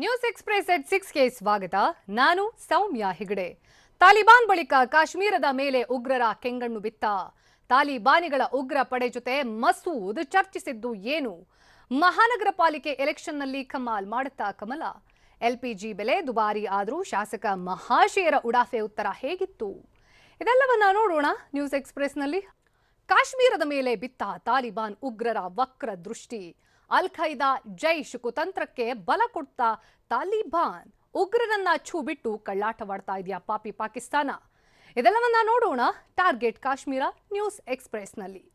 News express ಎಟ್ 6ಗೆ ಸ್ವಾಗತ. ನಾನು ಸೌಮ್ಯ ಹೆಗಡೆ. ತಾಲಿಬಾನ್ ಬಳಿಕ ಕಾಶ್ಮೀರದ ಮೇಲೆ ಉಗ್ರರ ಕೆಂಗಣ್ಣು ಬಿತ್ತ. ತಾಲಿಬಾನಿಗಳ ಉಗ್ರ ಪಡೆ ಜೊತೆ ಮಸೂದ್ ಚರ್ಚಿಸಿದ್ದು ಏನು? ಮಹಾನಗರ ಪಾಲಿಕೆ ಎಲೆಕ್ಷನ್ನಲ್ಲಿ ಕಮಾಲ್ ಮಾಡುತ್ತಾ ಕಮಲ. ಎಲ್ಪಿಜಿ ಬೆಲೆ ದುಬಾರಿ ಆದರೂ ಶಾಸಕ ಮಹಾಶಯರ ಉಡಾಫೆ ಉತ್ತರ ಹೇಗಿತ್ತು? ಇದೆಲ್ಲವನ್ನ ನೋಡೋಣ ನ್ಯೂಸ್ ಎಕ್ಸ್‌ಪ್ರೆಸ್ನಲ್ಲಿ. ಕಾಶ್ಮೀರದ ಮೇಲೆ ಬಿತ್ತ ತಾಲಿಬಾನ್ ಉಗ್ರರ ವಕ್ರ ದೃಷ್ಟಿ. ಅಲ್ ಖೈದಾ ಜೈಷ್ ಕುತಂತ್ರಕ್ಕೆ ಬಲ ಕೊಡ್ತಾ ತಾಲಿಬಾನ್ ಉಗ್ರರನ್ನ ಛೂ ಬಿಟ್ಟು ಕಳ್ಳಾಟವಾಡ್ತಾ ಇದೆಯಾ ಪಾಪಿ ಪಾಕಿಸ್ತಾನ? ಇದೆಲ್ಲವನ್ನ ನೋಡೋಣ ಟಾರ್ಗೆಟ್ ಕಾಶ್ಮೀರ ನ್ಯೂಸ್ ಎಕ್ಸ್‌ಪ್ರೆಸ್ನಲ್ಲಿ.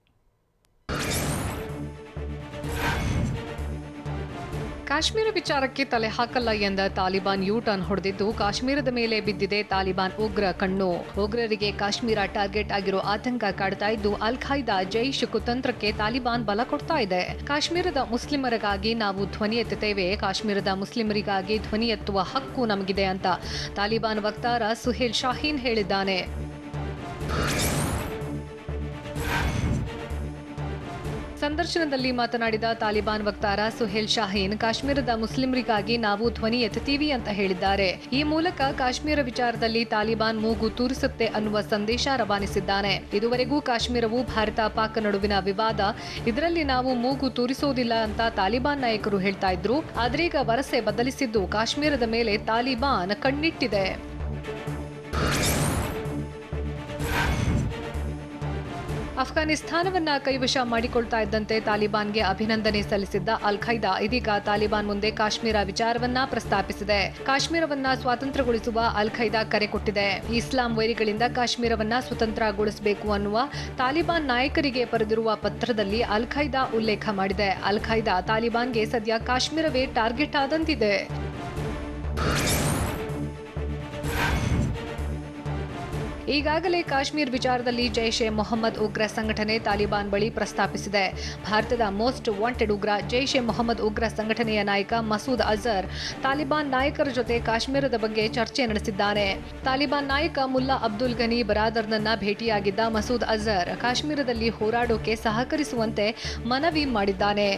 ಕಾಶ್ಮೀರ ವಿಚಾರಕ್ಕೆ ತಲೆ ಹಾಕಲ್ಲ ಎಂದ ತಾಲಿಬಾನ್ ಯೂ ಟರ್ನ್ ಹೊಡೆದಿದ್ದು ಕಾಶ್ಮೀರದ ಮೇಲೆ ಬಿದ್ದಿದೆ ತಾಲಿಬಾನ್ ಉಗ್ರ ಕಣ್ಣು. ಉಗ್ರರಿಗೆ ಕಾಶ್ಮೀರ ಟಾರ್ಗೆಟ್ ಆಗಿರೋ ಆತಂಕ ಕಾಡ್ತಾ ಇದ್ದು ಅಲ್ ಖೈದಾ ಜೈಷ್ ಕುತಂತ್ರಕ್ಕೆ ತಾಲಿಬಾನ್ ಬಲ ಕೊಡ್ತಾ ಇದೆ. ಕಾಶ್ಮೀರದ ಮುಸ್ಲಿಮರಿಗಾಗಿ ನಾವು ಧ್ವನಿ ಎತ್ತುತ್ತೇವೆ, ಕಾಶ್ಮೀರದ ಮುಸ್ಲಿಮರಿಗಾಗಿ ಧ್ವನಿ ಎತ್ತುವ ಹಕ್ಕು ನಮಗಿದೆ ಅಂತ ತಾಲಿಬಾನ್ ವಕ್ತಾರ ಸುಹೇಲ್ ಶಾಹೀನ್ ಹೇಳಿದ್ದಾನೆ. ಸಂದರ್ಶನದಲ್ಲಿ ಮಾತನಾಡಿದ ತಾಲಿಬಾನ್ ವಕ್ತಾರ ಸುಹೇಲ್ ಶಾಹೀನ್, ಕಾಶ್ಮೀರದ ಮುಸ್ಲಿಮರಿಗಾಗಿ ನಾವು ಧ್ವನಿ ಎತ್ತುತ್ತೀವಿ ಅಂತ ಹೇಳಿದ್ದಾರೆ. ಈ ಮೂಲಕ ಕಾಶ್ಮೀರ ವಿಚಾರದಲ್ಲಿ ತಾಲಿಬಾನ್ ಮೂಗು ತೂರಿಸುತ್ತೆ ಅನ್ನುವ ಸಂದೇಶ ರವಾನಿಸಿದ್ದಾನೆ. ಇದುವರೆಗೂ ಕಾಶ್ಮೀರವು ಭಾರತ ಪಾಕ್ ನಡುವಿನ ವಿವಾದ, ಇದರಲ್ಲಿ ನಾವು ಮೂಗು ತೂರಿಸೋದಿಲ್ಲ ಅಂತ ತಾಲಿಬಾನ್ ನಾಯಕರು ಹೇಳ್ತಾ ಇದ್ರು. ಆದ್ರೀಗ ವರಸೆ ಬದಲಿಸಿದ್ದು ಕಾಶ್ಮೀರದ ಮೇಲೆ ತಾಲಿಬಾನ್ ಕಣ್ಣಿಟ್ಟಿದೆ. ಅಫ್ಘಾನಿಸ್ತಾನವನ್ನ ಕೈವಶ ಮಾಡಿಕೊಳ್ತಾ ಇದ್ದಂತೆ ತಾಲಿಬಾನ್ಗೆ ಅಭಿನಂದನೆ ಸಲ್ಲಿಸಿದ್ದ ಅಲ್ ಖೈದಾ ಇದೀಗ ತಾಲಿಬಾನ್ ಮುಂದೆ ಕಾಶ್ಮೀರ ವಿಚಾರವನ್ನ ಪ್ರಸ್ತಾಪಿಸಿದೆ. ಕಾಶ್ಮೀರವನ್ನ ಸ್ವಾತಂತ್ರ್ಯಗೊಳಿಸುವ ಅಲ್ ಖೈದಾ ಕರೆ ಕೊಟ್ಟಿದೆ. ಇಸ್ಲಾಂ ವೈರಿಗಳಿಂದ ಕಾಶ್ಮೀರವನ್ನ ಸ್ವತಂತ್ರಗೊಳಿಸಬೇಕು ಅನ್ನುವ ತಾಲಿಬಾನ್ ನಾಯಕರಿಗೆ ಬರೆದಿರುವ ಪತ್ರದಲ್ಲಿ ಅಲ್ ಖೈದಾ ಉಲ್ಲೇಖ ಮಾಡಿದೆ. ಅಲ್ ಖೈದಾ ತಾಲಿಬಾನ್ಗೆ ಸದ್ಯ ಕಾಶ್ಮೀರವೇ ಟಾರ್ಗೆಟ್ ಆದಂತಿದೆ. ಈಗಾಗಲೇ ಕಾಶ್ಮೀರ್ ವಿಚಾರದಲ್ಲಿ ಜೈಷ್ ಎ ಮೊಹಮ್ಮದ್ ಉಗ್ರ ಸಂಘಟನೆ ತಾಲಿಬಾನ್ ಬಳಿ ಪ್ರಸ್ತಾಪಿಸಿದೆ. ಭಾರತದ ಮೋಸ್ಟ್ ವಾಂಟೆಡ್ ಉಗ್ರ ಜೈಷ್ ಎ ಮೊಹಮ್ಮದ್ ಉಗ್ರ ಸಂಘಟನೆಯ ನಾಯಕ ಮಸೂದ್ ಅಜರ್ ತಾಲಿಬಾನ್ ನಾಯಕರ ಜೊತೆ ಕಾಶ್ಮೀರದ ಬಗ್ಗೆ ಚರ್ಚೆ ನಡೆಸಿದ್ದಾನೆ. ತಾಲಿಬಾನ್ ನಾಯಕ ಮುಲ್ಲಾ ಅಬ್ದುಲ್ ಗನಿ ಬರಾದರ್ನನ್ನ ಭೇಟಿಯಾಗಿದ್ದ ಮಸೂದ್ ಅಜರ್ ಕಾಶ್ಮೀರದಲ್ಲಿ ಹೋರಾಡೋಕೆ ಸಹಕರಿಸುವಂತೆ ಮನವಿ ಮಾಡಿದ್ದಾನೆ.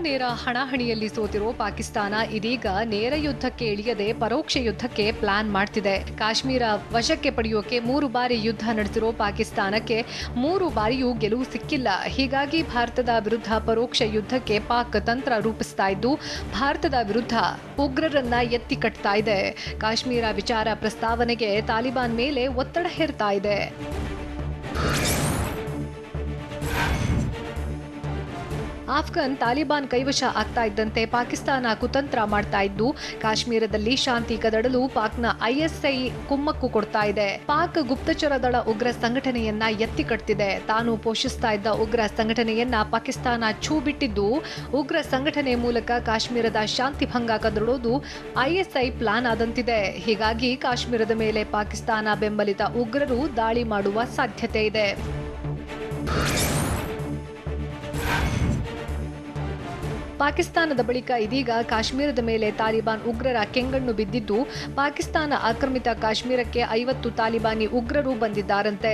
ನೇರ ಹಣಾಹಣಿಯಲ್ಲಿ ಸೋತಿರೋ ಪಾಕಿಸ್ತಾನ ಇದೀಗ ನೇರ ಯುದ್ಧಕ್ಕೆ ಇಳಿಯದೆ ಪರೋಕ್ಷ ಯುದ್ಧಕ್ಕೆ ಪ್ಲಾನ್ ಮಾಡ್ತಿದೆ. ಕಾಶ್ಮೀರ ವಶಕ್ಕೆ ಪಡೆಯೋಕೆ 3 ಬಾರಿ ಯುದ್ಧ ನಡೆಸಿರೋ ಪಾಕಿಸ್ತಾನಕ್ಕೆ 3 ಬಾರಿಯೂ ಗೆಲುವು ಸಿಕ್ಕಿಲ್ಲ. ಹೀಗಾಗಿ ಭಾರತದ ವಿರುದ್ಧ ಪರೋಕ್ಷ ಯುದ್ಧಕ್ಕೆ ಪಾಕ್ ತಂತ್ರ ರೂಪಿಸ್ತಾ ಇದ್ದು ಭಾರತದ ವಿರುದ್ಧ ಉಗ್ರರನ್ನ ಎತ್ತಿ ಕಟ್ತಾ ಇದೆ. ಕಾಶ್ಮೀರ ವಿಚಾರ ಪ್ರಸ್ತಾವನೆಗೆ ತಾಲಿಬಾನ್ ಮೇಲೆ ಒತ್ತಡ ಹೇರ್ತಾ ಇದೆ. ಆಫ್ಘನ್ ತಾಲಿಬಾನ್ ಕೈವಶ ಆಗ್ತಾ ಇದ್ದಂತೆ ಪಾಕಿಸ್ತಾನ ಕುತಂತ್ರ ಮಾಡ್ತಾ ಇದ್ದು ಕಾಶ್ಮೀರದಲ್ಲಿ ಶಾಂತಿ ಕದಡಲು ಪಾಕ್ನ ಐಎಸ್ಐ ಕುಮ್ಮಕ್ಕು ಕೊಡ್ತಾ ಇದೆ. ಪಾಕ್ ಗುಪ್ತಚರ ದಳ ಉಗ್ರ ಸಂಘಟನೆಯನ್ನ ಎತ್ತಿ ಕಟ್ತಿದೆ. ತಾನು ಪೋಷಿಸ್ತಾ ಇದ್ದ ಉಗ್ರ ಸಂಘಟನೆಯನ್ನ ಪಾಕಿಸ್ತಾನ ಛೂ ಬಿಟ್ಟಿದ್ದು ಉಗ್ರ ಸಂಘಟನೆ ಮೂಲಕ ಕಾಶ್ಮೀರದ ಶಾಂತಿ ಭಂಗ ಕದಡೋದು ಐಎಸ್ಐ ಪ್ಲಾನ್ ಆದಂತಿದೆ. ಹೀಗಾಗಿ ಕಾಶ್ಮೀರದ ಮೇಲೆ ಪಾಕಿಸ್ತಾನ ಬೆಂಬಲಿತ ಉಗ್ರರು ದಾಳಿ ಮಾಡುವ ಸಾಧ್ಯತೆ ಇದೆ. ಪಾಕಿಸ್ತಾನದ ಬಳಿಕ ಇದೀಗ ಕಾಶ್ಮೀರದ ಮೇಲೆ ತಾಲಿಬಾನ್ ಉಗ್ರರ ಕೆಂಗಣ್ಣು ಬಿದ್ದಿದ್ದು ಪಾಕಿಸ್ತಾನ ಆಕ್ರಮಿತ ಕಾಶ್ಮೀರಕ್ಕೆ 50 ತಾಲಿಬಾನಿ ಉಗ್ರರು ಬಂದಿದ್ದಾರಂತೆ.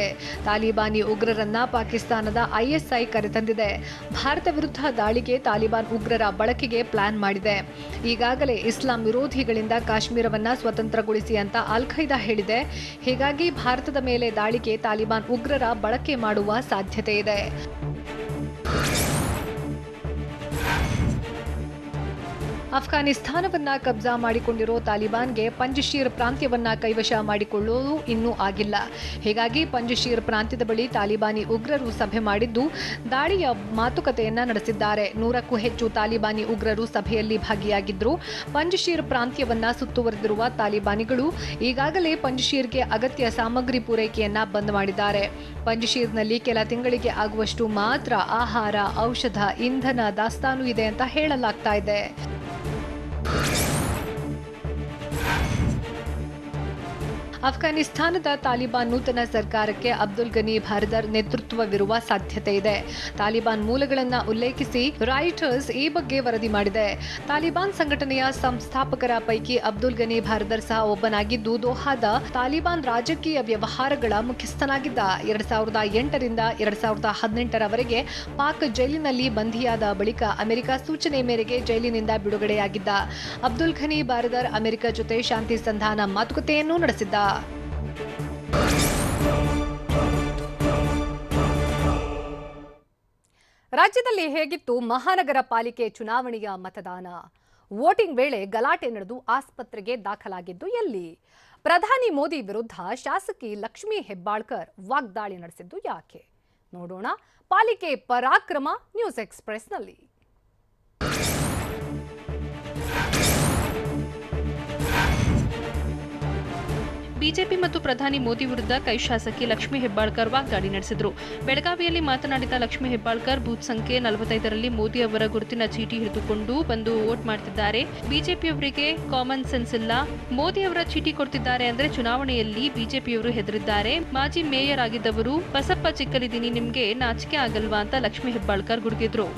ತಾಲಿಬಾನಿ ಉಗ್ರರನ್ನ ಪಾಕಿಸ್ತಾನದ ಐಎಸ್ಐ ಕರೆತಂದಿದೆ. ಭಾರತ ವಿರುದ್ಧ ದಾಳಿಗೆ ತಾಲಿಬಾನ್ ಉಗ್ರರ ಬಳಕೆಗೆ ಪ್ಲಾನ್ ಮಾಡಿದೆ. ಈಗಾಗಲೇ ಇಸ್ಲಾಂ ವಿರೋಧಿಗಳಿಂದ ಕಾಶ್ಮೀರವನ್ನ ಸ್ವತಂತ್ರಗೊಳಿಸಿ ಅಂತ ಅಲ್ ಖೈದಾ ಹೇಳಿದೆ. ಹೀಗಾಗಿ ಭಾರತದ ಮೇಲೆ ದಾಳಿಗೆ ತಾಲಿಬಾನ್ ಉಗ್ರರ ಬಳಕೆ ಮಾಡುವ ಸಾಧ್ಯತೆ ಇದೆ. ಅಫ್ಘಾನಿಸ್ತಾನವನ್ನ ಕಬ್ಜಾ ಮಾಡಿಕೊಂಡಿರೋ ತಾಲಿಬಾನ್ಗೆ ಪಂಜಶೀರ್ ಪ್ರಾಂತ್ಯವನ್ನ ಕೈವಶ ಮಾಡಿಕೊಳ್ಳೋದು ಇನ್ನೂ ಆಗಿಲ್ಲ. ಹೀಗಾಗಿ ಪಂಜಶೀರ್ ಪ್ರಾಂತ್ಯದ ಬಳಿ ತಾಲಿಬಾನಿ ಉಗ್ರರು ಸಭೆ ಮಾಡಿದ್ದು ದಾಳಿಯ ಮಾತುಕತೆಯನ್ನ ನಡೆಸಿದ್ದಾರೆ. 100ಕ್ಕೂ ಹೆಚ್ಚು ತಾಲಿಬಾನಿ ಉಗ್ರರು ಸಭೆಯಲ್ಲಿ ಭಾಗಿಯಾಗಿದ್ರು. ಪಂಜಶೀರ್ ಪ್ರಾಂತ್ಯವನ್ನ ಸುತ್ತುವರೆದಿರುವ ತಾಲಿಬಾನಿಗಳು ಈಗಾಗಲೇ ಪಂಜಶೀರ್ಗೆ ಅಗತ್ಯ ಸಾಮಗ್ರಿ ಪೂರೈಕೆಯನ್ನ ಬಂದ್ ಮಾಡಿದ್ದಾರೆ. ಪಂಜಶೀರ್ನಲ್ಲಿ ಕೆಲ ತಿಂಗಳಿಗೆ ಆಗುವಷ್ಟು ಮಾತ್ರ ಆಹಾರ, ಔಷಧ, ಇಂಧನ ದಾಸ್ತಾನು ಇದೆ ಅಂತ ಹೇಳಲಾಗ್ತಾ ಇದೆ. ಅಫ್ಘಾನಿಸ್ತಾನದ ತಾಲಿಬಾನ್ ನೂತನ ಸರ್ಕಾರಕ್ಕೆ ಅಬ್ದುಲ್ ಗನಿ ಬಾರ್ದರ್ ನೇತೃತ್ವವಿರುವ ಸಾಧ್ಯತೆ ಇದೆ. ತಾಲಿಬಾನ್ ಮೂಲಗಳನ್ನು ಉಲ್ಲೇಖಿಸಿ ರಾಯಿಟರ್ಸ್ ಈ ಬಗ್ಗೆ ವರದಿ ಮಾಡಿದೆ. ತಾಲಿಬಾನ್ ಸಂಘಟನೆಯ ಸಂಸ್ಥಾಪಕರ ಪೈಕಿ ಅಬ್ದುಲ್ ಗನಿ ಬಾರ್ದರ್ ಸಹ ಒಬ್ಬನಾಗಿದ್ದು, ದೋಹಾದ ತಾಲಿಬಾನ್ ರಾಜಕೀಯ ವ್ಯವಹಾರಗಳ ಮುಖ್ಯಸ್ಥನಾಗಿದ್ದ. 2008 ರಿಂದ 2018ರವರೆಗೆ ಪಾಕ್ ಜೈಲಿನಲ್ಲಿ ಬಂಧಿಯಾದ ಬಳಿಕ ಅಮೆರಿಕ ಸೂಚನೆ ಮೇರೆಗೆ ಜೈಲಿನಿಂದ ಬಿಡುಗಡೆಯಾಗಿದ್ದ ಅಬ್ದುಲ್ ಘನಿ ಬಾರ್ದರ್ ಅಮೆರಿಕ ಜೊತೆ ಶಾಂತಿ ಸಂಧಾನ ಮಾತುಕತೆಯನ್ನು ನಡೆಸಿದ್ದ. ರಾಜ್ಯದಲ್ಲಿ ಹೇಗಿತ್ತು ಮಹಾನಗರ ಪಾಲಿಕೆ ಚುನಾವಣೆಯ ಮತದಾನ? ವೋಟಿಂಗ್ ವೇಳೆ ಗಲಾಟೆ ನಡೆದು ಆಸ್ಪತ್ರೆಗೆ ದಾಖಲಾಗಿದ್ದು ಎಲ್ಲಿ? ಪ್ರಧಾನಿ ಮೋದಿ ವಿರುದ್ಧ ಶಾಸಕಿ ಲಕ್ಷ್ಮೀ ಹೆಬ್ಬಾಳ್ಕರ್ ವಾಗ್ದಾಳಿ ನಡೆಸಿದ್ದು ಯಾಕೆ? ನೋಡೋಣ ಪಾಲಿಕೆ ಪರಾಕ್ರಮ ನ್ಯೂಸ್ ಎಕ್ಸ್‌ಪ್ರೆಸ್‌ನಲ್ಲಿ. ಬಿಜೆಪಿ ಮತ್ತು ಪ್ರಧಾನಿ ಮೋದಿ ವಿರುದ್ಧ ಕೈ ಶಾಸಕಿ ಲಕ್ಷ್ಮೀ ಹೆಬ್ಬಾಳ್ಕರ್ ವಾಗ್ದಾಳಿ ನಡೆಸಿದರು. ಬೆಳಗಾವಿಯಲ್ಲಿ ಮಾತನಾಡಿದ ಲಕ್ಷ್ಮೀ ಹೆಬ್ಬಾಳ್ಕರ್, ಬೂತ್ ಸಂಖ್ಯೆ 45ರಲ್ಲಿ ಮೋದಿ ಅವರ ಗುರುತಿನ ಚೀಟಿ ಹಿಡಿದುಕೊಂಡು ಬಂದು ವೋಟ್ ಮಾಡ್ತಿದ್ದಾರೆ. ಬಿಜೆಪಿಯವರಿಗೆ ಕಾಮನ್ ಸೆನ್ಸ್ ಇಲ್ಲ. ಮೋದಿ ಅವರ ಚೀಟಿ ಕೊಡ್ತಿದ್ದಾರೆ ಅಂದ್ರೆ ಚುನಾವಣೆಯಲ್ಲಿ ಬಿಜೆಪಿಯವರು ಹೆದರಿದ್ದಾರೆ. ಮಾಜಿ ಮೇಯರ್ ಆಗಿದ್ದವರು ಬಸಪ್ಪ ಚಿಕ್ಕಲಿದ್ದೀನಿ, ನಿಮ್ಗೆ ನಾಚಿಕೆ ಆಗಲ್ವಾ ಅಂತ ಲಕ್ಷ್ಮೀ ಹೆಬ್ಬಾಳ್ಕರ್ ಗುಡುಗಿದ್ರು.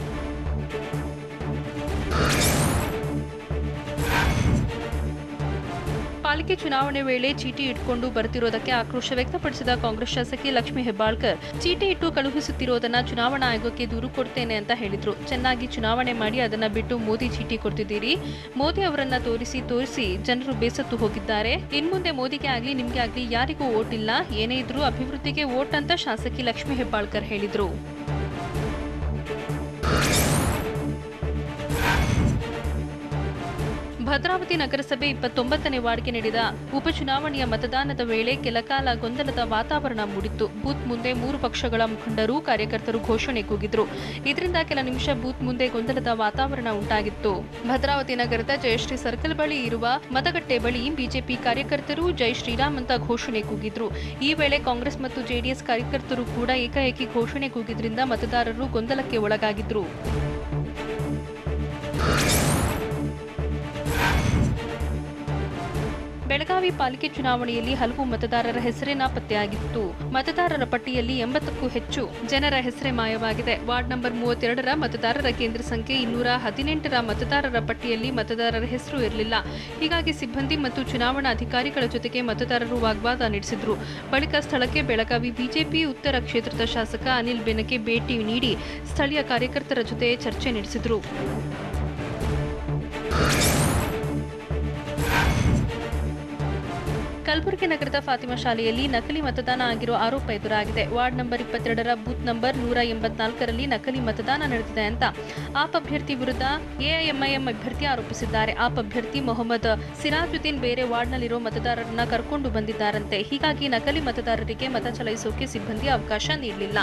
ಪಾಲಿಕೆ ಚುನಾವಣೆ ವೇಳೆ ಚೀಟಿ ಇಟ್ಕೊಂಡು ಬರ್ತಿರೋದಕ್ಕೆ ಆಕ್ರೋಶ ವ್ಯಕ್ತಪಡಿಸಿದ ಕಾಂಗ್ರೆಸ್ ಶಾಸಕಿ ಲಕ್ಷ್ಮೀ ಹೆಬ್ಬಾಳ್ಕರ್, ಚೀಟಿ ಇಟ್ಟು ಕಳುಹಿಸುತ್ತಿರೋದನ್ನ ಚುನಾವಣಾ ಆಯೋಗಕ್ಕೆ ದೂರು ಕೊಡ್ತೇನೆ ಅಂತ ಹೇಳಿದ್ರು. ಚೆನ್ನಾಗಿ ಚುನಾವಣೆ ಮಾಡಿ ಅದನ್ನ ಬಿಟ್ಟು ಮೋದಿ ಚೀಟಿ ಕೊಡ್ತಿದ್ದೀರಿ. ಮೋದಿ ಅವರನ್ನ ತೋರಿಸಿ ಜನರು ಬೇಸತ್ತು ಹೋಗಿದ್ದಾರೆ. ಇನ್ಮುಂದೆ ಮೋದಿಗೆ ಆಗ್ಲಿ ನಿಮ್ಗೆ ಆಗ್ಲಿ ಯಾರಿಗೂ ವೋಟ್ ಇಲ್ಲ. ಏನೇ ಇದ್ರೂ ಅಭಿವೃದ್ಧಿಗೆ ವೋಟ್ ಅಂತ ಶಾಸಕಿ ಲಕ್ಷ್ಮೀ ಹೆಬ್ಬಾಳ್ಕರ್ ಹೇಳಿದ್ರು. ಭದ್ರಾವತಿ ನಗರಸಭೆ 29ನೇ ವಾರ್ಡ್ಗೆ ನಡೆದ ಉಪಚುನಾವಣೆಯ ಮತದಾನದ ವೇಳೆ ಕೆಲಕಾಲ ಗೊಂದಲದ ವಾತಾವರಣ ಮೂಡಿತ್ತು. ಬೂತ್ ಮುಂದೆ 3 ಪಕ್ಷಗಳ ಮುಖಂಡರು, ಕಾರ್ಯಕರ್ತರು ಘೋಷಣೆ ಕೂಗಿದ್ರು. ಇದರಿಂದ ಕೆಲ ನಿಮಿಷ ಬೂತ್ ಮುಂದೆ ಗೊಂದಲದ ವಾತಾವರಣ ಉಂಟಾಗಿತ್ತು. ಭದ್ರಾವತಿ ನಗರದ ಜಯಶ್ರೀ ಸರ್ಕಲ್ ಬಳಿ ಇರುವ ಮತಗಟ್ಟೆ ಬಳಿ ಬಿಜೆಪಿ ಕಾರ್ಯಕರ್ತರು ಜೈ ಶ್ರೀರಾಮ್ ಅಂತ ಘೋಷಣೆ ಕೂಗಿದ್ರು. ಈ ವೇಳೆ ಕಾಂಗ್ರೆಸ್ ಮತ್ತು ಜೆಡಿಎಸ್ ಕಾರ್ಯಕರ್ತರು ಕೂಡ ಏಕಾಏಕಿ ಘೋಷಣೆ ಕೂಗಿದ್ರಿಂದ ಮತದಾರರು ಗೊಂದಲಕ್ಕೆ ಒಳಗಾಗಿದ್ರು. ಬೆಳಗಾವಿ ಪಾಲಿಕೆ ಚುನಾವಣೆಯಲ್ಲಿ ಹಲವು ಮತದಾರರ ಹೆಸರೇ ನಾಪತ್ತೆಯಾಗಿತ್ತು. ಮತದಾರರ ಪಟ್ಟಿಯಲ್ಲಿ 80ಕ್ಕೂ ಹೆಚ್ಚು ಜನರ ಹೆಸರೇ ಮಾಯವಾಗಿದೆ. ವಾರ್ಡ್ ನಂಬರ್ 32ರ ಮತದಾರರ ಕೇಂದ್ರ ಸಂಖ್ಯೆ 218ರ ಮತದಾರರ ಪಟ್ಟಿಯಲ್ಲಿ ಮತದಾರರ ಹೆಸರು ಇರಲಿಲ್ಲ. ಹೀಗಾಗಿ ಸಿಬ್ಬಂದಿ ಮತ್ತು ಚುನಾವಣಾ ಅಧಿಕಾರಿಗಳ ಜೊತೆಗೆ ಮತದಾರರು ವಾಗ್ವಾದ ನಡೆಸಿದ್ರು. ಬಳಿಕ ಸ್ಥಳಕ್ಕೆ ಬೆಳಗಾವಿ ಬಿಜೆಪಿ ಉತ್ತರ ಕ್ಷೇತ್ರದ ಶಾಸಕ ಅನಿಲ್ ಬೆನಕೆ ಭೇಟಿ ನೀಡಿ ಸ್ಥಳೀಯ ಕಾರ್ಯಕರ್ತರ ಜೊತೆ ಚರ್ಚೆ ನಡೆಸಿದರು. ಕಲಬುರಗಿ ನಗರದ ಫಾತಿಮಾ ಶಾಲೆಯಲ್ಲಿ ನಕಲಿ ಮತದಾನ ಆಗಿರುವ ಆರೋಪ ಎದುರಾಗಿದೆ. ವಾರ್ಡ್ ನಂಬರ್ 22ರ ಬೂತ್ ನಂಬರ್ 184ರಲ್ಲಿ ನಕಲಿ ಮತದಾನ ನಡೆದಿದೆ ಅಂತ ಆಪ್ ಅಭ್ಯರ್ಥಿ ವಿರುದ್ಧ ಎಐಎಂಐಎಂ ಅಭ್ಯರ್ಥಿ ಆರೋಪಿಸಿದ್ದಾರೆ. ಆಪ್ ಅಭ್ಯರ್ಥಿ ಮೊಹಮ್ಮದ್ ಸಿರಾಜುದ್ದೀನ್ ಬೇರೆ ವಾರ್ಡ್ನಲ್ಲಿರೋ ಮತದಾರರನ್ನ ಕರ್ಕೊಂಡು ಬಂದಿದ್ದಾರಂತೆ. ಹೀಗಾಗಿ ನಕಲಿ ಮತದಾರರಿಗೆ ಮತ ಚಲಾಯಿಸೋಕೆ ಸಿಬ್ಬಂದಿ ಅವಕಾಶ ನೀಡಲಿಲ್ಲ.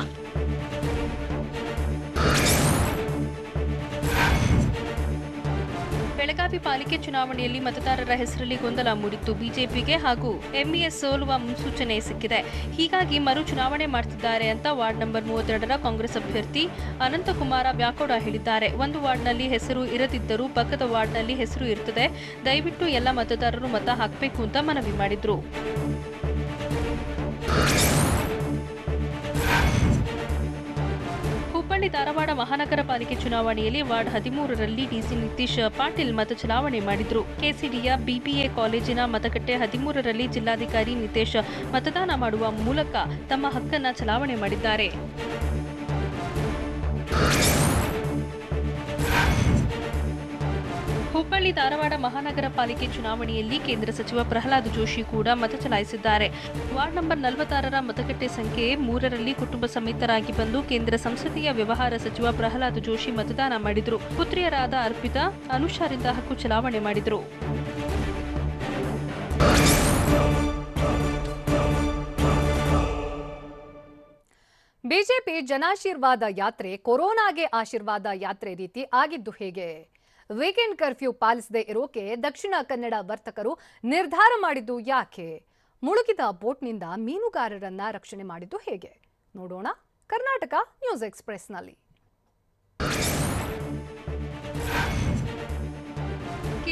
ಬೆಳಗಾವಿ ಪಾಲಿಕೆ ಚುನಾವಣೆಯಲ್ಲಿ ಮತದಾರರ ಹೆಸರಲ್ಲಿ ಗೊಂದಲ ಮೂಡಿತ್ತು. ಬಿಜೆಪಿಗೆ ಹಾಗೂ ಎಂಇಎಸ್ ಸೋಲುವ ಮುನ್ಸೂಚನೆ ಸಿಕ್ಕಿದೆ. ಹೀಗಾಗಿ ಮರು ಚುನಾವಣೆ ಮಾಡ್ತಿದ್ದಾರೆ ಅಂತ ವಾರ್ಡ್ ನಂಬರ್ 32ರ ಕಾಂಗ್ರೆಸ್ ಅಭ್ಯರ್ಥಿ ಅನಂತಕುಮಾರ ವ್ಯಾಕೋಡ ಹೇಳಿದ್ದಾರೆ. ಒಂದು ವಾರ್ಡ್ನಲ್ಲಿ ಹೆಸರು ಇರದಿದ್ದರೂ ಪಕ್ಕದ ವಾರ್ಡ್ನಲ್ಲಿ ಹೆಸರು ಇರ್ತದೆ. ದಯವಿಟ್ಟು ಎಲ್ಲ ಮತದಾರರು ಮತ ಹಾಕಬೇಕು ಅಂತ ಮನವಿ ಮಾಡಿದ್ರು. ಹುಬ್ಬಳ್ಳಿ ಧಾರವಾಡ ಮಹಾನಗರ ಪಾಲಿಕೆ ಚುನಾವಣೆಯಲ್ಲಿ ವಾರ್ಡ್ 13ರಲ್ಲಿ ಡಿಸಿ ನಿತೀಶ್ ಪಾಟೀಲ್ ಮತ ಚಲಾವಣೆ ಮಾಡಿದ್ರು. ಕೆಸಿಡಿಯ ಬಿಬಿಎ ಕಾಲೇಜಿನ ಮತಗಟ್ಟೆ 13ರಲ್ಲಿ ಜಿಲ್ಲಾಧಿಕಾರಿ ನಿತೇಶ್ ಮತದಾನ ಮಾಡುವ ಮೂಲಕ ತಮ್ಮ ಹಕ್ಕನ್ನ ಚಲಾವಣೆ ಮಾಡಿದ್ದಾರೆ. ಹುಬ್ಬಳ್ಳಿ ಧಾರವಾಡ ಮಹಾನಗರ ಪಾಲಿಕೆ ಚುನಾವಣೆಯಲ್ಲಿ ಕೇಂದ್ರ ಸಚಿವ ಪ್ರಹ್ಲಾದ್ ಜೋಶಿ ಕೂಡ ಮತ ಚಲಾಯಿಸಿದ್ದಾರೆ. ವಾರ್ಡ್ ನಂಬರ್ 46ರ ಮತಗಟ್ಟೆ ಸಂಖ್ಯೆ 3ರಲ್ಲಿ ಕುಟುಂಬ ಸಮೇತರಾಗಿ ಬಂದು ಕೇಂದ್ರ ಸಂಸದೀಯ ವ್ಯವಹಾರ ಸಚಿವ ಪ್ರಹ್ಲಾದ್ ಜೋಶಿ ಮತದಾನ ಮಾಡಿದರು. ಪುತ್ರಿಯರಾದ ಅರ್ಪಿತಾ, ಅನುಷಾರಿಂದ ಹಕ್ಕು ಚಲಾವಣೆ ಮಾಡಿದರು. ಬಿಜೆಪಿ ಜನಾಶೀರ್ವಾದ ಯಾತ್ರೆ ಕೊರೋನಾಗೆ ಆಶೀರ್ವಾದ ಯಾತ್ರೆ ರೀತಿ ಆಗಿದ್ದು ಹೇಗೆ? ವೀಕೆಂಡ್ ಕರ್ಫ್ಯೂ ಪಾಲಿಸದೇ ಇರೋಕೆ ದಕ್ಷಿಣ ಕನ್ನಡ ವರ್ತಕರು ನಿರ್ಧಾರ ಮಾಡಿದ್ದು ಯಾಕೆ? ಮುಳುಗಿದ ಬೋಟ್ನಿಂದ ಮೀನುಗಾರರನ್ನ ರಕ್ಷಣೆ ಮಾಡಿದ್ದು ಹೇಗೆ? ನೋಡೋಣ ಕರ್ನಾಟಕ ನ್ಯೂಸ್ ಎಕ್ಸ್‌ಪ್ರೆಸ್‌ನಲ್ಲಿ.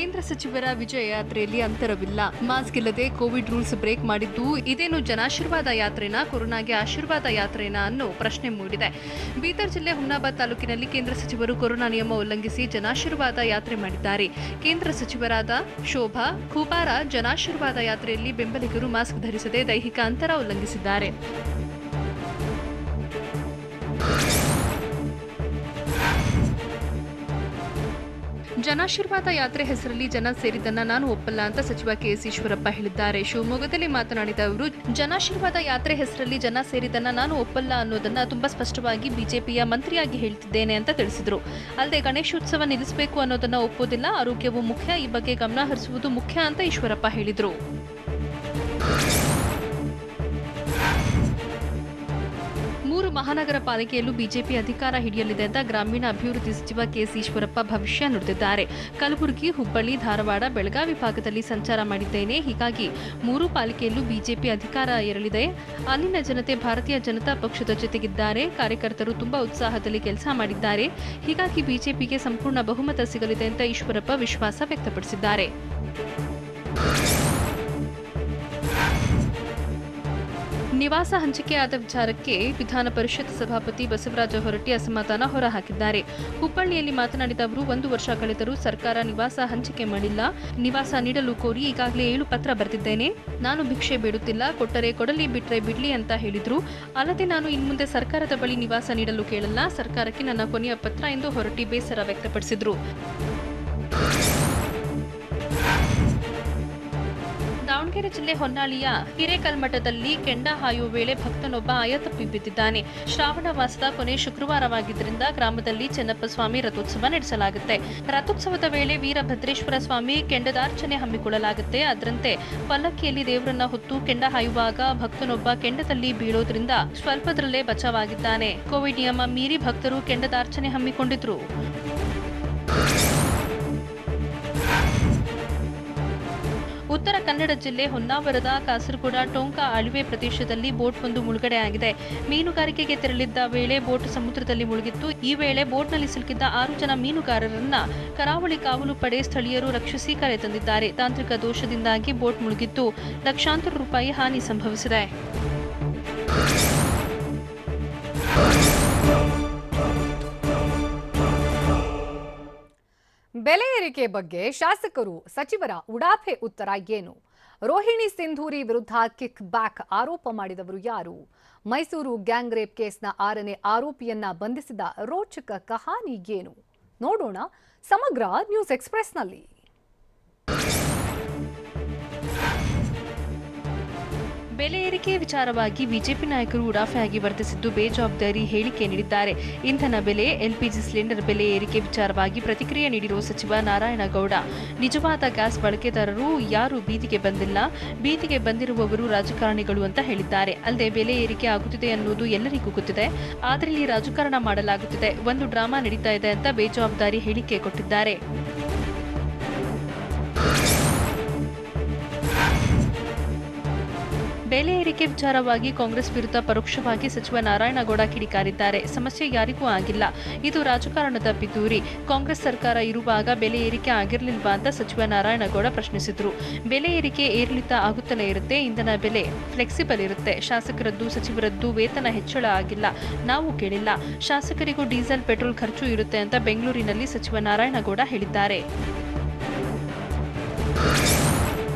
ಕೇಂದ್ರ ಸಚಿವರ ವಿಜಯ ಯಾತ್ರೆಯಲ್ಲಿ ಅಂತರವಿಲ್ಲ. ಮಾಸ್ಕ್ ಇಲ್ಲದೆ ಕೋವಿಡ್ ರೂಲ್ಸ್ ಬ್ರೇಕ್ ಮಾಡಿದ್ದು ಇದೇನು ಜನಾಶೀರ್ವಾದ ಯಾತ್ರೆನಾ, ಕೊರೋನಾಗೆ ಆಶೀರ್ವಾದ ಯಾತ್ರೆನಾ ಅನ್ನೋ ಪ್ರಶ್ನೆ ಮೂಡಿದೆ. ಬೀದರ್ ಜಿಲ್ಲೆ ಹುಮ್ನಾಬಾದ್ ತಾಲೂಕಿನಲ್ಲಿ ಕೇಂದ್ರ ಸಚಿವರು ಕೊರೋನಾ ನಿಯಮ ಉಲ್ಲಂಘಿಸಿ ಜನಾಶೀರ್ವಾದ ಯಾತ್ರೆ ಮಾಡಿದ್ದಾರೆ. ಕೇಂದ್ರ ಸಚಿವರಾದ ಶೋಭಾ ಖೂಬಾರ ಜನಾಶೀರ್ವಾದ ಯಾತ್ರೆಯಲ್ಲಿ ಬೆಂಬಲಿಗರು ಮಾಸ್ಕ್ ಧರಿಸದೆ ದೈಹಿಕ ಅಂತರ ಉಲ್ಲಂಘಿಸಿದ್ದಾರೆ. ಜನಾಶೀರ್ವಾದ ಯಾತ್ರೆ ಹೆಸರಲ್ಲಿ ಜನ ಸೇರಿದ್ದನ್ನ ನಾನು ಒಪ್ಪಲ್ಲ ಅಂತ ಸಚಿವ ಕೆಎಸ್ ಈಶ್ವರಪ್ಪ ಹೇಳಿದ್ದಾರೆ. ಶಿವಮೊಗ್ಗದಲ್ಲಿ ಮಾತನಾಡಿದ ಅವರು, ಜನಾಶೀರ್ವಾದ ಯಾತ್ರೆ ಹೆಸರಲ್ಲಿ ಜನ ಸೇರಿದ್ದನ್ನ ನಾನು ಒಪ್ಪಲ್ಲ ಅನ್ನೋದನ್ನ ತುಂಬಾ ಸ್ಪಷ್ಟವಾಗಿ ಬಿಜೆಪಿಯ ಮಂತ್ರಿಯಾಗಿ ಹೇಳ್ತಿದ್ದೇನೆ ಅಂತ ತಿಳಿಸಿದರು. ಅಲ್ಲದೆ ಗಣೇಶೋತ್ಸವ ನಿಲ್ಲಿಸಬೇಕು ಅನ್ನೋದನ್ನ ಒಪ್ಪೋದಿಲ್ಲ, ಆರೋಗ್ಯವು ಮುಖ್ಯ, ಈ ಬಗ್ಗೆ ಗಮನ ಹರಿಸುವುದು ಮುಖ್ಯ ಅಂತ ಈಶ್ವರಪ್ಪ ಹೇಳಿದರು. ಮಹಾನಗರ ಪಾಲಿಕೆಯಲ್ಲೂ ಬಿಜೆಪಿ ಅಧಿಕಾರ ಹಿಡಿಯಲಿದೆ ಅಂತ ಗ್ರಾಮೀಣ ಅಭಿವೃದ್ಧಿ ಸಚಿವ ಕೆಎಸ್ ಈಶ್ವರಪ್ಪ ಭವಿಷ್ಯ ನುಡಿದಿದ್ದಾರೆ. ಕಲಬುರಗಿ, ಹುಬ್ಬಳ್ಳಿ, ಧಾರವಾಡ, ಬೆಳಗಾವಿ ಭಾಗದಲ್ಲಿ ಸಂಚಾರ ಮಾಡಿದ್ದೇನೆ. ಹೀಗಾಗಿ 3 ಪಾಲಿಕೆಯಲ್ಲೂ ಬಿಜೆಪಿ ಅಧಿಕಾರ ಏರಲಿದೆ. ಅಲ್ಲಿನ ಜನತೆ ಭಾರತೀಯ ಜನತಾ ಪಕ್ಷದ ಜೊತೆಗಿದ್ದಾರೆ. ಕಾರ್ಯಕರ್ತರು ತುಂಬಾ ಉತ್ಸಾಹದಲ್ಲಿ ಕೆಲಸ ಮಾಡಿದ್ದಾರೆ. ಹೀಗಾಗಿ ಬಿಜೆಪಿಗೆ ಸಂಪೂರ್ಣ ಬಹುಮತ ಸಿಗಲಿದೆ ಅಂತ ಈಶ್ವರಪ್ಪ ವಿಶ್ವಾಸ ವ್ಯಕ್ತಪಡಿಸಿದ್ದಾರೆ. ನಿವಾಸ ಹಂಚಿಕೆಯಾದ ವಿಚಾರಕ್ಕೆ ವಿಧಾನ ಪರಿಷತ್ ಸಭಾಪತಿ ಬಸವರಾಜ ಹೊರಟ್ಟಿ ಅಸಮಾಧಾನ ಹೊರಹಾಕಿದ್ದಾರೆ. ಹುಬ್ಬಳ್ಳಿಯಲ್ಲಿ ಮಾತನಾಡಿದ ಅವರು, 1 ವರ್ಷ ಕಳೆದರೂ ಸರ್ಕಾರ ನಿವಾಸ ಹಂಚಿಕೆ ಮಾಡಿಲ್ಲ. ನಿವಾಸ ನೀಡಲು ಕೋರಿ ಈಗಾಗಲೇ 7 ಪತ್ರ ಬರೆದಿದ್ದೇನೆ. ನಾನು ಭಿಕ್ಷೆ ಬೇಡುತ್ತಿಲ್ಲ, ಕೊಟ್ಟರೆ ಕೊಡಲಿ, ಬಿಟ್ರೆ ಬಿಡ್ಲಿ ಅಂತ ಹೇಳಿದ್ರು. ಅಲ್ಲದೆ ನಾನು ಇನ್ಮುಂದೆ ಸರ್ಕಾರದ ಬಳಿ ನಿವಾಸ ನೀಡಲು ಕೇಳಲ್ಲ. ಸರ್ಕಾರಕ್ಕೆ ನನ್ನ ಕೊನೆಯ ಪತ್ರ ಎಂದು ಹೊರಟ್ಟಿ ಬೇಸರ ವ್ಯಕ್ತಪಡಿಸಿದರು. ದಾವಣಗೆರೆ ಜಿಲ್ಲೆ ಹೊನ್ನಾಳಿಯ ಹಿರೇಕಲ್ಮಠದಲ್ಲಿ ಕೆಂಡ ಹಾಯುವ ವೇಳೆ ಭಕ್ತನೊಬ್ಬ ಆಯತಪ್ಪಿ ಬಿದ್ದಿದ್ದಾನೆ. ಶ್ರಾವಣ ಮಾಸದ ಕೊನೆ ಶುಕ್ರವಾರವಾಗಿದ್ದರಿಂದ ಗ್ರಾಮದಲ್ಲಿ ಚೆನ್ನಪ್ಪ ಸ್ವಾಮಿ ರಥೋತ್ಸವ ನಡೆಸಲಾಗುತ್ತೆ. ರಥೋತ್ಸವದ ವೇಳೆ ವೀರಭದ್ರೇಶ್ವರ ಸ್ವಾಮಿ ಕೆಂಡದಾರ್ಚನೆ ಹಮ್ಮಿಕೊಳ್ಳಲಾಗುತ್ತೆ. ಅದರಂತೆ ಪಲ್ಲಕ್ಕಿಯಲ್ಲಿ ದೇವರನ್ನ ಹೊತ್ತು ಕೆಂಡ ಹಾಯುವಾಗ ಭಕ್ತನೊಬ್ಬ ಕೆಂಡದಲ್ಲಿ ಬೀಳೋದ್ರಿಂದ ಸ್ವಲ್ಪದರಲ್ಲೇ ಬಚಾವಾಗಿದ್ದಾನೆ. ಕೋವಿಡ್ ನಿಯಮ ಮೀರಿ ಭಕ್ತರು ಕೆಂಡದಾರ್ಚನೆ ಹಮ್ಮಿಕೊಂಡಿದ್ರು. ಉತ್ತರ ಕನ್ನಡ ಜಿಲ್ಲೆ ಹೊನ್ನಾವರದ ಕಾಸರಗೋಡ ಟೊಂಕ ಅಳಿವೆ ಪ್ರದೇಶದಲ್ಲಿ ಬೋಟ್ ಒಂದು ಮುಳುಗಡೆಯಾಗಿದೆ. ಮೀನುಗಾರಿಕೆಗೆ ತೆರಳಿದ್ದ ವೇಳೆ ಬೋಟ್ ಸಮುದ್ರದಲ್ಲಿ ಮುಳುಗಿತ್ತು. ಈ ವೇಳೆ ಬೋಟ್ನಲ್ಲಿ ಸಿಲುಕಿದ್ದ 6 ಜನ ಮೀನುಗಾರರನ್ನ ಕರಾವಳಿ ಕಾವಲು ಪಡೆ ಸ್ಥಳೀಯರು ರಕ್ಷಿಸಿ ಕರೆ ತಂದಿದ್ದಾರೆ. ತಾಂತ್ರಿಕ ದೋಷದಿಂದಾಗಿ ಬೋಟ್ ಮುಳುಗಿದ್ದು ಲಕ್ಷಾಂತರ ರೂಪಾಯಿ ಹಾನಿ ಸಂಭವಿಸಿದೆ. ಬೆಲೆ ಏರಿಕೆ ಬಗ್ಗೆ ಶಾಸಕರು ಸಚಿವರ ಉಡಾಫೆ ಉತ್ತರ ಏನು? ರೋಹಿಣಿ ಸಿಂಧೂರಿ ವಿರುದ್ಧ ಕಿಕ್ ಬ್ಯಾಕ್ ಆರೋಪ ಮಾಡಿದವರು ಯಾರು? ಮೈಸೂರು ಗ್ಯಾಂಗ್ ರೇಪ್ ಕೇಸ್ನ 6ನೇ ಆರೋಪಿಯನ್ನ ಬಂಧಿಸಿದ ರೋಚಕ ಕಹಾನಿ ಏನು? ನೋಡೋಣ ಸಮಗ್ರ ನ್ಯೂಸ್ ಎಕ್ಸ್‌ಪ್ರೆಸ್‌ನಲ್ಲಿ. ಬೆಲೆ ಏರಿಕೆ ವಿಚಾರವಾಗಿ ಬಿಜೆಪಿ ನಾಯಕರು ಉಡಾಫೆಯಾಗಿ ವರ್ತಿಸಿದ್ದು ಬೇಜವಾಬ್ದಾರಿ ಹೇಳಿಕೆ ನೀಡಿದ್ದಾರೆ. ಇಂಧನ ಬೆಲೆ, ಎಲ್ಪಿಜಿ ಸಿಲಿಂಡರ್ ಬೆಲೆ ಏರಿಕೆ ವಿಚಾರವಾಗಿ ಪ್ರತಿಕ್ರಿಯೆ ನೀಡಿರುವ ಸಚಿವ ನಾರಾಯಣಗೌಡ, ನಿಜವಾದ ಗ್ಯಾಸ್ ಬಳಕೆದಾರರು ಯಾರೂ ಬೀದಿಗೆ ಬಂದಿಲ್ಲ, ಬೀದಿಗೆ ಬಂದಿರುವವರು ರಾಜಕಾರಣಿಗಳು ಅಂತ ಹೇಳಿದ್ದಾರೆ. ಅಲ್ಲದೆ ಬೆಲೆ ಏರಿಕೆ ಆಗುತ್ತಿದೆ ಅನ್ನೋದು ಎಲ್ಲರಿಗೂ ಗೊತ್ತಿದೆ, ಆದರೆ ಇಲ್ಲಿ ರಾಜಕಾರಣ ಮಾಡಲಾಗುತ್ತಿದೆ, ಒಂದು ಡ್ರಾಮಾ ನಡೀತಾ ಇದೆ ಅಂತ ಬೇಜವಾಬ್ದಾರಿ ಹೇಳಿಕೆ ಕೊಟ್ಟಿದ್ದಾರೆ. ಬೆಲೆ ಏರಿಕೆ ವಿಚಾರವಾಗಿ ಕಾಂಗ್ರೆಸ್ ವಿರುದ್ಧ ಪರೋಕ್ಷವಾಗಿ ಸಚಿವ ನಾರಾಯಣಗೌಡ ಕಿಡಿಕಾರಿದ್ದಾರೆ. ಸಮಸ್ಯೆ ಯಾರಿಗೂ ಆಗಿಲ್ಲ, ಇದು ರಾಜಕಾರಣದ ಪಿತೂರಿ. ಕಾಂಗ್ರೆಸ್ ಸರ್ಕಾರ ಇರುವಾಗ ಬೆಲೆ ಏರಿಕೆ ಆಗಿರಲಿಲ್ವಾ ಅಂತ ಸಚಿವ ನಾರಾಯಣಗೌಡ ಪ್ರಶ್ನಿಸಿದರು. ಬೆಲೆ ಏರಿಕೆ ಏರಿಳಿತ ಆಗುತ್ತಲೇ ಇರುತ್ತೆ, ಇಂಧನ ಬೆಲೆ ಫ್ಲೆಕ್ಸಿಬಲ್ ಇರುತ್ತೆ. ಶಾಸಕರದ್ದು ಸಚಿವರದ್ದು ವೇತನ ಹೆಚ್ಚಳ ಆಗಿಲ್ಲ, ನಾವು ಕೇಳಿಲ್ಲ. ಶಾಸಕರಿಗೂ ಡೀಸೆಲ್ ಪೆಟ್ರೋಲ್ ಖರ್ಚು ಇರುತ್ತೆ ಅಂತ ಬೆಂಗಳೂರಿನಲ್ಲಿ ಸಚಿವ ನಾರಾಯಣಗೌಡ ಹೇಳಿದ್ದಾರೆ.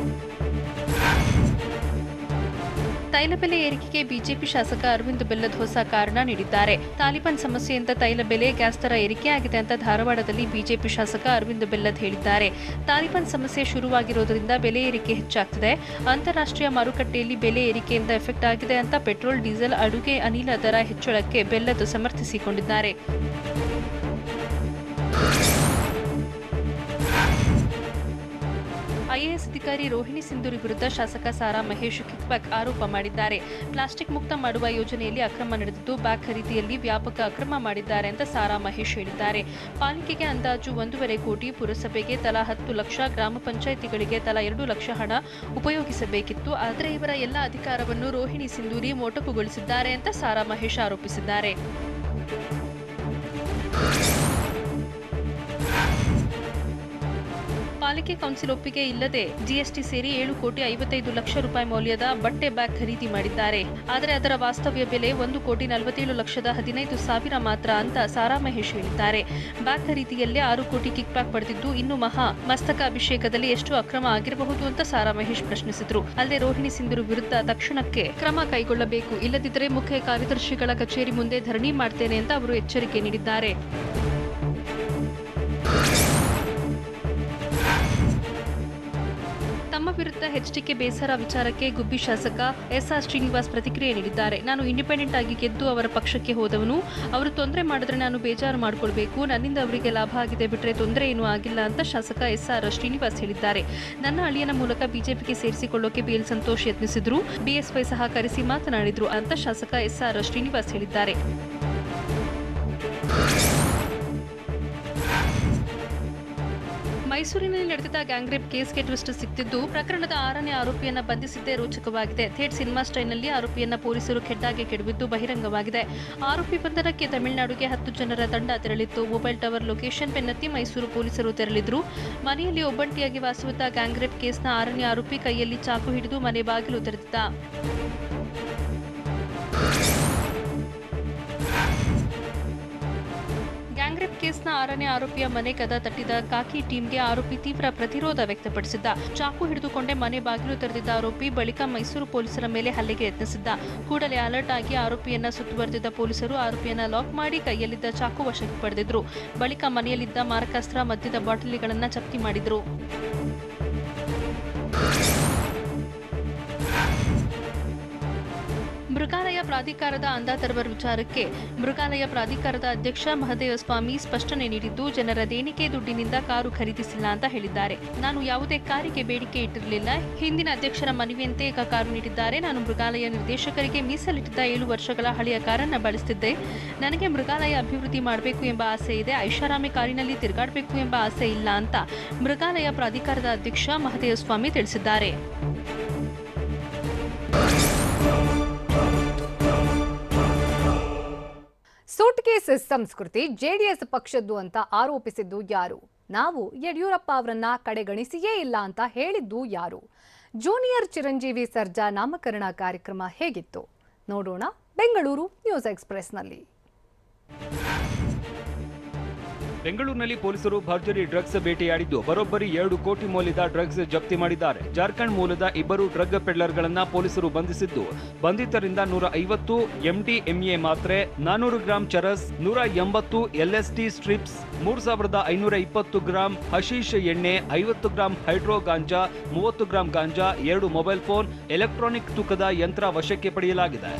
ತೈಲ ಬೆಲೆ ಏರಿಕೆಗೆ ಬಿಜೆಪಿ ಶಾಸಕ ಅರವಿಂದ್ ಬೆಲ್ಲದ್ ಹೊಸ ಕಾರಣ ನೀಡಿದ್ದಾರೆ. ತಾಲಿಬಾನ್ ಸಮಸ್ಯೆಯಿಂದ ತೈಲ ಬೆಲೆ, ಗ್ಯಾಸ್ ದರ ಏರಿಕೆಯಾಗಿದೆ ಅಂತ ಧಾರವಾಡದಲ್ಲಿ ಬಿಜೆಪಿ ಶಾಸಕ ಅರವಿಂದ್ ಬೆಲ್ಲದ್ ಹೇಳಿದ್ದಾರೆ. ತಾಲಿಬಾನ್ ಸಮಸ್ಯೆ ಶುರುವಾಗಿರೋದ್ರಿಂದ ಬೆಲೆ ಏರಿಕೆ ಹೆಚ್ಚಾಗ್ತಿದೆ. ಅಂತಾರಾಷ್ಟ್ರೀಯ ಮಾರುಕಟ್ಟೆಯಲ್ಲಿ ಬೆಲೆ ಏರಿಕೆಯಿಂದ ಎಫೆಕ್ಟ್ ಆಗಿದೆ ಅಂತ ಪೆಟ್ರೋಲ್, ಡೀಸೆಲ್, ಅಡುಗೆ ಅನಿಲ ದರ ಹೆಚ್ಚಳಕ್ಕೆ ಬೆಲ್ಲದ್ ಸಮರ್ಥಿಸಿಕೊಂಡಿದ್ದಾರೆ. ಐಎಎಸ್ ಅಧಿಕಾರಿ ರೋಹಿಣಿ ಸಿಂಧೂರಿ ವಿರುದ್ಧ ಶಾಸಕ ಸಾರಾ ಮಹೇಶ್ ಕಿಕ್ಬ್ಯಾಕ್ ಆರೋಪ ಮಾಡಿದ್ದಾರೆ. ಪ್ಲಾಸ್ಟಿಕ್ ಮುಕ್ತ ಮಾಡುವ ಯೋಜನೆಯಲ್ಲಿ ಅಕ್ರಮ ನಡೆದಿದ್ದು, ಬ್ಯಾಗ್ ಖರೀದಿಯಲ್ಲಿ ವ್ಯಾಪಕ ಅಕ್ರಮ ಮಾಡಿದ್ದಾರೆ ಅಂತ ಸಾರಾ ಮಹೇಶ್ ಹೇಳಿದ್ದಾರೆ. ಪಾಲಿಕೆಗೆ ಅಂದಾಜು 1.5 ಕೋಟಿ, ಪುರಸಭೆಗೆ ತಲಾ 10 ಲಕ್ಷ, ಗ್ರಾಮ ಪಂಚಾಯಿತಿಗಳಿಗೆ ತಲಾ 2 ಲಕ್ಷ ಹಣ ಉಪಯೋಗಿಸಬೇಕಿತ್ತು. ಆದರೆ ಇವರ ಎಲ್ಲ ಅಧಿಕಾರವನ್ನು ರೋಹಿಣಿ ಸಿಂಧೂರಿ ಮೊಟಕುಗೊಳಿಸಿದ್ದಾರೆ ಅಂತ ಸಾರಾ ಮಹೇಶ್ ಆರೋಪಿಸಿದ್ದಾರೆ. ಪಾಲಿಕೆ ಕೌನ್ಸಿಲ್ ಒಪ್ಪಿಗೆ ಇಲ್ಲದೆ ಜಿಎಸ್ಟಿ ಸೇರಿ 7,55,00,000 ಮೌಲ್ಯದ ಬಟ್ಟೆ ಬ್ಯಾಗ್ ಖರೀದಿ ಮಾಡಿದ್ದಾರೆ. ಆದರೆ ಅದರ ವಾಸ್ತವ್ಯ ಬೆಲೆ 1,47,15,000 ಮಾತ್ರ ಅಂತ ಸಾರಾ ಮಹೇಶ್ ಹೇಳಿದ್ದಾರೆ. ಬ್ಯಾಗ್ ಖರೀದಿಯಲ್ಲೇ 6 ಕೋಟಿ ಕಿಕ್ ಬ್ಯಾಕ್ ಪಡೆದಿದ್ದು ಇನ್ನು ಮಸ್ತಕ ಅಭಿಷೇಕದಲ್ಲಿ ಎಷ್ಟು ಅಕ್ರಮ ಆಗಿರಬಹುದು ಅಂತ ಸಾರಾ ಮಹೇಶ್ ಪ್ರಶ್ನಿಸಿದ್ರು. ಅಲ್ಲದೆ ರೋಹಿಣಿ ಸಿಂಧೂರು ವಿರುದ್ಧ ತಕ್ಷಣಕ್ಕೆ ಕ್ರಮ ಕೈಗೊಳ್ಳಬೇಕು, ಇಲ್ಲದಿದ್ದರೆ ಮುಖ್ಯ ಕಾರ್ಯದರ್ಶಿಗಳ ಕಚೇರಿ ಮುಂದೆ ಧರಣಿ ಮಾಡ್ತೇನೆ ಅಂತ ಅವರು ಎಚ್ಚರಿಕೆ ನೀಡಿದ್ದಾರೆ. ತಮ್ಮ ವಿರುದ್ಧ ಎಚ್ಡಿಕೆ ಬೇಸರ ವಿಚಾರಕ್ಕೆ ಗುಬ್ಬಿ ಶಾಸಕ ಎಸ್ಆರ್ ಶ್ರೀನಿವಾಸ್ ಪ್ರತಿಕ್ರಿಯೆ ನೀಡಿದ್ದಾರೆ. ನಾನು ಇಂಡಿಪೆಂಡೆಂಟ್ ಆಗಿ ಗೆದ್ದು ಅವರ ಪಕ್ಷಕ್ಕೆ ಹೋದವನು. ಅವರು ತೊಂದರೆ ಮಾಡಿದ್ರೆ ನಾನು ಬೇಜಾರು ಮಾಡಿಕೊಳ್ಬೇಕು. ನನ್ನಿಂದ ಅವರಿಗೆ ಲಾಭ ಆಗಿದೆ ಬಿಟ್ರೆ ತೊಂದರೆ ಏನೂ ಆಗಿಲ್ಲ ಅಂತ ಶಾಸಕ ಎಸ್ಆರ್ ಶ್ರೀನಿವಾಸ್ ಹೇಳಿದ್ದಾರೆ. ನನ್ನ ಅಳಿಯನ ಮೂಲಕ ಬಿಜೆಪಿಗೆ ಸೇರಿಸಿಕೊಳ್ಳೋಕೆ ಬಿಎಲ್ ಸಂತೋಷ್ ಯತ್ನಿಸಿದ್ರು. ಬಿಎಸ್ವೈ ಸಹಕರಿಸಿ ಮಾತನಾಡಿದ್ರು ಅಂತ ಶಾಸಕ ಎಸ್ಆರ್ ಶ್ರೀನಿವಾಸ್ ಹೇಳಿದ್ದಾರೆ. ಮೈಸೂರಿನಲ್ಲಿ ನಡೆದಿದ್ದ ಗ್ಯಾಂಗ್ ರೇಪ್ ಕೇಸ್ಗೆ ಟ್ವಿಸ್ಟ್ ಸಿಕ್ತಿದ್ದು, ಪ್ರಕರಣದ 6ನೇ ಆರೋಪಿಯನ್ನ ಬಂಧಿಸಿದ್ದೇ ರೋಚಕವಾಗಿದೆ. ಥೇಟ್ ಸಿನಿಮಾ ಸ್ಟೈಲ್ನಲ್ಲಿ ಆರೋಪಿಯನ್ನ ಪೊಲೀಸರು ಕೆಡ್ಡಾಗೆ ಕೆಡವಿದ್ದು ಬಹಿರಂಗವಾಗಿದೆ. ಆರೋಪಿ ಬಂಧನಕ್ಕೆ ತಮಿಳುನಾಡಿಗೆ 10 ಜನರ ತಂಡ ತೆರಳಿತ್ತು. ಮೊಬೈಲ್ ಟವರ್ ಲೊಕೇಶನ್ ಬೆನ್ನತ್ತಿ ಮೈಸೂರು ಪೊಲೀಸರು ತೆರಳಿದ್ರು. ಮನೆಯಲ್ಲಿ ಒಬ್ಬಂಟಿಯಾಗಿ ವಾಸವಿದ್ದ ಗ್ಯಾಂಗ್ ರೇಪ್ ಕೇಸ್ನ 6ನೇ ಆರೋಪಿ ಕೈಯಲ್ಲಿ ಚಾಕು ಹಿಡಿದು ಮನೆ ಬಾಗಿಲು ತೆರೆದಿದ್ದ. ಗ್ಯಾಂಗ್ ರೇಪ್ ಕೇಸ್ನ 6ನೇ ಆರೋಪಿಯ ಮನೆ ಕದ ತಟ್ಟಿದ ಕಾಕಿ ಟೀಮ್ಗೆ ಆರೋಪಿ ತೀವ್ರ ಪ್ರತಿರೋಧ ವ್ಯಕ್ತಪಡಿಸಿದ್ದ. ಚಾಕು ಹಿಡಿದುಕೊಂಡೇ ಮನೆ ಬಾಗಿಲು ತೆರೆದಿದ್ದ ಆರೋಪಿ ಬಳಿಕ ಮೈಸೂರು ಪೊಲೀಸರ ಮೇಲೆ ಹಲ್ಲೆಗೆ ಯತ್ನಿಸಿದ್ದ. ಕೂಡಲೇ ಅಲರ್ಟ್ ಆಗಿ ಆರೋಪಿಯನ್ನ ಸುತ್ತುವರೆದಿದ್ದ ಪೊಲೀಸರು ಆರೋಪಿಯನ್ನ ಲಾಕ್ ಮಾಡಿ ಕೈಯಲ್ಲಿದ್ದ ಚಾಕು ವಶಕ್ಕೆ ಪಡೆದಿದ್ರು. ಬಳಿಕ ಮನೆಯಲ್ಲಿದ್ದ ಮಾರಕಾಸ್ತ್ರ, ಮದ್ಯದ ಬಾಟಲಿಗಳನ್ನ ಜಪ್ತಿ ಮಾಡಿದ್ರು. ಮೃಗಾಲಯ ಪ್ರಾಧಿಕಾರದ ಅಂದಾ ತರುವ ವಿಚಾರಕ್ಕೆ ಮೃಗಾಲಯ ಪ್ರಾಧಿಕಾರದ ಅಧ್ಯಕ್ಷ ಮಹದೇವಸ್ವಾಮಿ ಸ್ಪಷ್ಟನೆ ನೀಡಿದ್ದು, ಜನರ ದೇಣಿಗೆ ದುಡ್ಡಿನಿಂದ ಕಾರು ಖರೀದಿಸಿಲ್ಲ ಅಂತ ಹೇಳಿದ್ದಾರೆ. ನಾನು ಯಾವುದೇ ಕಾರಿಗೆ ಬೇಡಿಕೆ ಇಟ್ಟಿರಲಿಲ್ಲ. ಹಿಂದಿನ ಅಧ್ಯಕ್ಷರ ಮನವಿಯಂತೆ ಕಾರು ನೀಡಿದ್ದಾರೆ. ನಾನು ಮೃಗಾಲಯ ನಿರ್ದೇಶಕರಿಗೆ ಮೀಸಲಿಟ್ಟಿದ್ದ 7 ವರ್ಷಗಳ ಹಳೆಯ ಕಾರನ್ನ ಬಳಸುತ್ತಿದ್ದೆ. ನನಗೆ ಮೃಗಾಲಯ ಅಭಿವೃದ್ಧಿ ಮಾಡಬೇಕು ಎಂಬ ಆಸೆ ಇದೆ. ಐಷಾರಾಮಿ ಕಾರಿನಲ್ಲಿ ತಿರುಗಾಡಬೇಕು ಎಂಬ ಆಸೆ ಇಲ್ಲ ಅಂತ ಮೃಗಾಲಯ ಪ್ರಾಧಿಕಾರದ ಅಧ್ಯಕ್ಷ ಮಹದೇವಸ್ವಾಮಿ ತಿಳಿಸಿದ್ದಾರೆ. ಸೂಟ್ಕೇಸ್ ಸಂಸ್ಕೃತಿ ಜೆಡಿಎಸ್ ಪಕ್ಷದ್ದು ಅಂತ ಆರೋಪಿಸಿದ್ದು ಯಾರು? ನಾವು ಯಡಿಯೂರಪ್ಪ ಅವರನ್ನ ಕಡೆಗಣಿಸಿಯೇ ಇಲ್ಲ ಅಂತ ಹೇಳಿದ್ದು ಯಾರು? ಜೂನಿಯರ್ ಚಿರಂಜೀವಿ ಸರ್ಜಾ ನಾಮಕರಣ ಕಾರ್ಯಕ್ರಮ ಹೇಗಿತ್ತು ನೋಡೋಣ ಬೆಂಗಳೂರು ನ್ಯೂಸ್ ಎಕ್ಸ್‌ಪ್ರೆಸ್‌ನಲ್ಲಿ. ಬೆಂಗಳೂರಿನಲ್ಲಿ ಪೊಲೀಸರು ಭರ್ಜರಿ ಡ್ರಗ್ಸ್ ಬೇಟೆಯಾಡಿದ್ದು ಬರೋಬ್ಬರಿ 2 ಕೋಟಿ ಮೌಲ್ಯದ ಡ್ರಗ್ಸ್ ಜಪ್ತಿ ಮಾಡಿದ್ದಾರೆ. ಜಾರ್ಖಂಡ್ ಮೂಲದ 2 ಡ್ರಗ್ ಪೆಡ್ಲರ್ಗಳನ್ನ ಪೊಲೀಸರು ಬಂಧಿಸಿದ್ದು, ಬಂಧಿತರಿಂದ 150 MDMA ಮಾತ್ರೆ, 400 gram charas, 180 LSD strips, 3520 gram ಹಶೀಶ್ ಎಣ್ಣೆ, 50 ಗ್ರಾಂ ಹೈಡ್ರೋ ಗಾಂಜಾ, 30 ಗ್ರಾಂ ಗಾಂಜಾ, 2 ಮೊಬೈಲ್ ಫೋನ್, ಎಲೆಕ್ಟ್ರಾನಿಕ್ ತೂಕದ ಯಂತ್ರ ವಶಕ್ಕೆ ಪಡೆಯಲಾಗಿದೆ.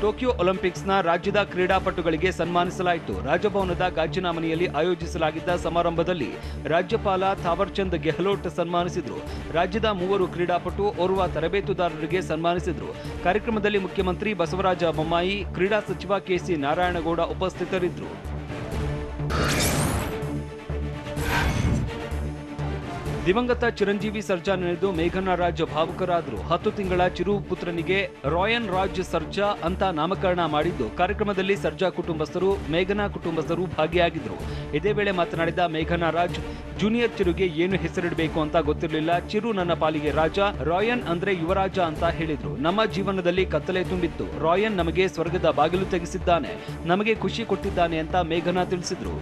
ಟೋಕಿಯೋ ಒಲಿಂಪಿಕ್ಸ್ನ ರಾಜ್ಯದ ಕ್ರೀಡಾಪಟುಗಳಿಗೆ ಸನ್ಮಾನಿಸಲಾಯಿತು. ರಾಜಭವನದ ಗಾಜಿನ ಮನೆಯಲ್ಲಿ ಆಯೋಜಿಸಲಾಗಿದ್ದ ಸಮಾರಂಭದಲ್ಲಿ ರಾಜ್ಯಪಾಲ ಥಾವರ್ಚಂದ್ ಗೆಹ್ಲೋಟ್ ಸನ್ಮಾನಿಸಿದರು. ರಾಜ್ಯದ 3 ಕ್ರೀಡಾಪಟು, ಓರ್ವ ತರಬೇತುದಾರರಿಗೆ ಸನ್ಮಾನಿಸಿದರು. ಕಾರ್ಯಕ್ರಮದಲ್ಲಿ ಮುಖ್ಯಮಂತ್ರಿ ಬಸವರಾಜ ಬೊಮ್ಮಾಯಿ, ಕ್ರೀಡಾ ಸಚಿವ ಕೆಸಿ ನಾರಾಯಣಗೌಡ ಉಪಸ್ಥಿತರಿದ್ದರು. ದಿವಂಗತ ಚಿರಂಜೀವಿ ಸರ್ಜಾ ನೆನೆದು ಮೇಘನಾ ರಾಜ್ ಭಾವುಕರಾದರು. 10 ತಿಂಗಳ ಚಿರು ಪುತ್ರನಿಗೆ ರಾಯನ್ ರಾಜ್ ಸರ್ಜಾ ಅಂತ ನಾಮಕರಣ ಮಾಡಿದ್ದು, ಕಾರ್ಯಕ್ರಮದಲ್ಲಿ ಸರ್ಜಾ ಕುಟುಂಬಸ್ಥರು, ಮೇಘನಾ ಕುಟುಂಬಸ್ಥರು ಭಾಗಿಯಾಗಿದ್ದರು. ಇದೇ ವೇಳೆ ಮಾತನಾಡಿದ ಮೇಘನಾ ರಾಜ್, ಜೂನಿಯರ್ ಚಿರುಗೆ ಏನು ಹೆಸರಿಡಬೇಕು ಅಂತ ಗೊತ್ತಿರಲಿಲ್ಲ. ಚಿರು ನನ್ನ ಪಾಲಿಗೆ ರಾಜ, ರಾಯನ್ ಅಂದ್ರೆ ಯುವರಾಜ ಅಂತ ಹೇಳಿದ್ರು. ನಮ್ಮ ಜೀವನದಲ್ಲಿ ಕತ್ತಲೆ ತುಂಬಿತ್ತು. ರಾಯನ್ ನಮಗೆ ಸ್ವರ್ಗದ ಬಾಗಿಲು ತೆಗೆಸಿದ್ದಾನೆ, ನಮಗೆ ಖುಷಿ ಕೊಟ್ಟಿದ್ದಾನೆ ಅಂತ ಮೇಘನಾ ತಿಳಿಸಿದ್ರು.